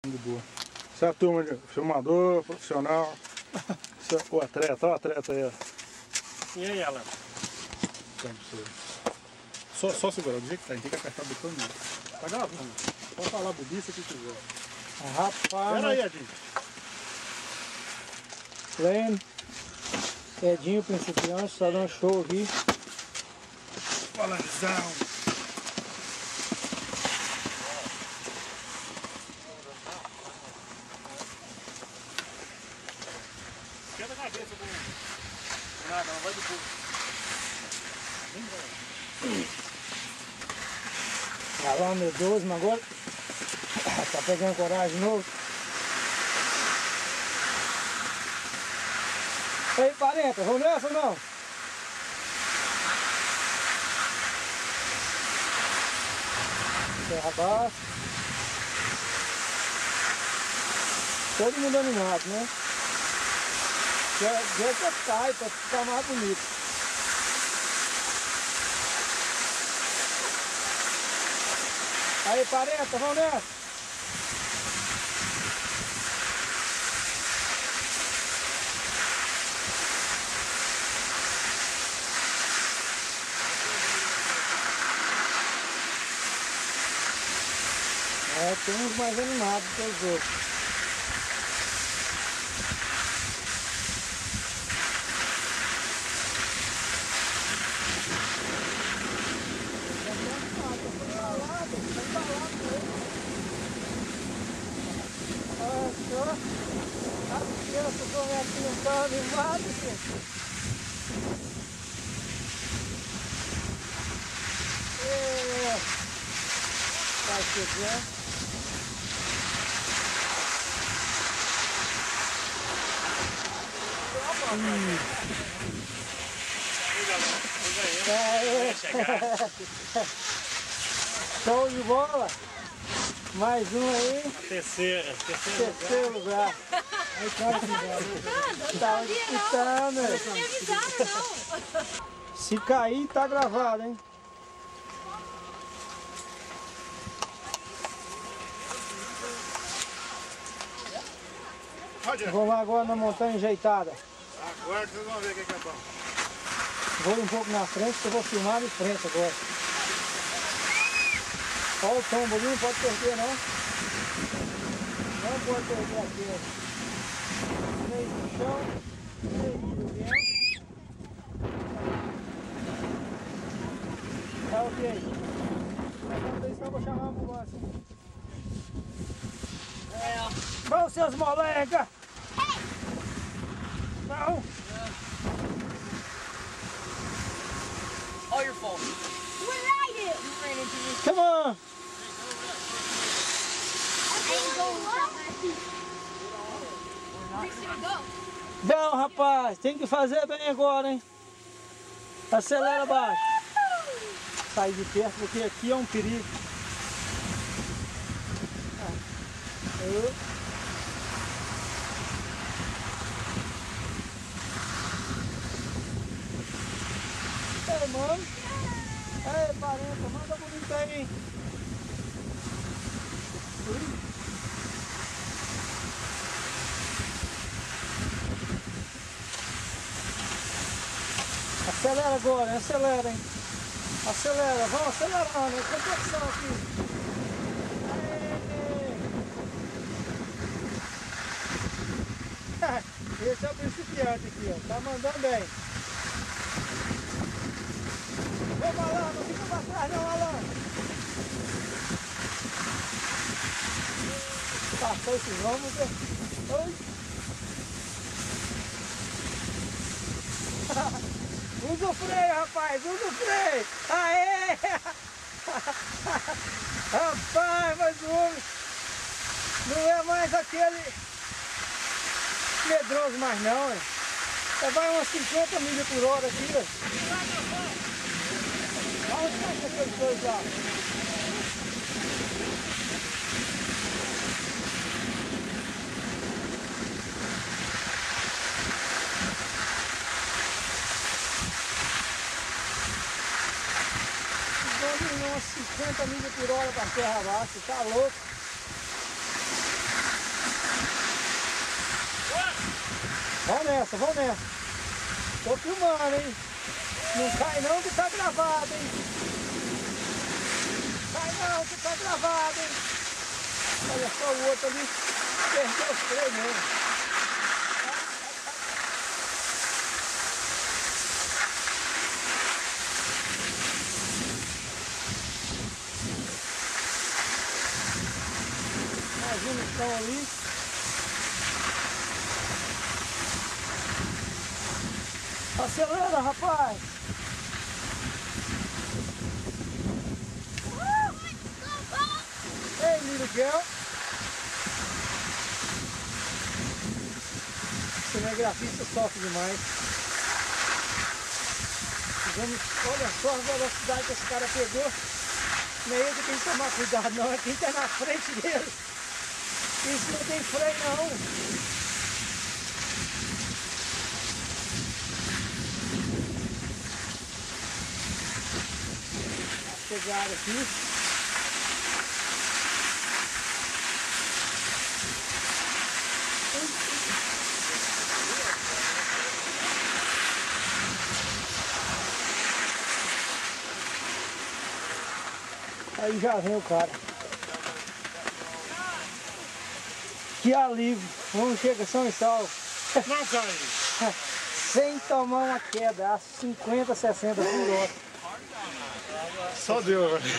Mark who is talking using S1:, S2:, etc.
S1: De boa. Essa é a turma de filmador, profissional. O atleta, olha o atleta aí.
S2: E aí, Alan? Só segurar, do jeito que tá, a gente tem que apertar o botão mesmo. Tá gravando. Pode falar budista se quiser.
S3: Rapaz.
S2: Pera aí, Edinho.
S3: Leno, Edinho, principiante, tá dando show aqui.
S2: Balanzão. Esquenta a cabeça com nada, não vai de pouco.
S3: Galão meu 12, mas agora tá pegando coragem de novo. Ei, parenta, vamos nessa ou não? Terra baixa. Todo mundo animado, né? Deixa cai pra ficar mais bonito. Aí, parenta, vamos nessa. É, tem uns mais animados que os outros. Olha só, as crianças estão aqui, não estão animadas, gente. Vai chegando. Show de bola! Mais um aí.
S2: Terceiro
S3: lugar. Aí, cara, tá disputando.
S4: Não me avisaram, não.
S3: Se cair, tá gravado, hein? Vamos lá agora na montanha enjeitada.
S2: Agora vocês vão ver o que é bom.
S3: Vou um pouco na frente, que eu vou filmar de frente agora. Olha o tombo ali, não pode perder não. Não pode perder aqui. Freio no chão, freio no vento. Tá ok. Mas senão eu vou chamar a ambulância. Vão, seus moleca! Não!
S4: Oh, your phone. What did I do? You ran into me.
S3: Come on!
S4: I ain't going up.
S3: Não, rapaz, tem que fazer bem agora, hein? Acelera baixo. Sai de perto, porque aqui é um perigo. Ei, mano. Ei, parenta, manda bonito aí. Acelera agora, hein? Acelera, hein? Acelera, vamos acelerando, hein? Competição aqui. Esse é o principiante aqui, ó. Tá mandando bem. Ô, Malandro, não fica pra trás não, Malandro. Passou esse vamos ver. Oi. Usa o freio, rapaz, usa o freio. Aê! Rapaz, mas o homem não é mais aquele medroso mais não, hein? Você vai umas 50 milhas por hora aqui, ó. Onde está aqueles dois lá? Vamos umas 50 milhas por hora para terra abaixo, tá louco? nessa, vamos nessa. Tô filmando, hein? Não cai não que tá gravado, hein? Cai não que tá gravado, hein? Olha só o outro ali, perdeu os três mesmo. Mais um estão ali. Acelera, rapaz! Ei, little girl! O cinegrafista sofre demais. Vamos, olha só a velocidade que esse cara pegou. Não é ele que tem que tomar cuidado, não. É quem está na frente dele. Isso não tem freio, não. Chegaram aqui. Aí já vem o cara. Que alívio. Vamos chegar são e salvo.
S2: Não cai.
S3: Sem tomar uma queda, a 50, 60 por hora.
S1: Só Deus, velho.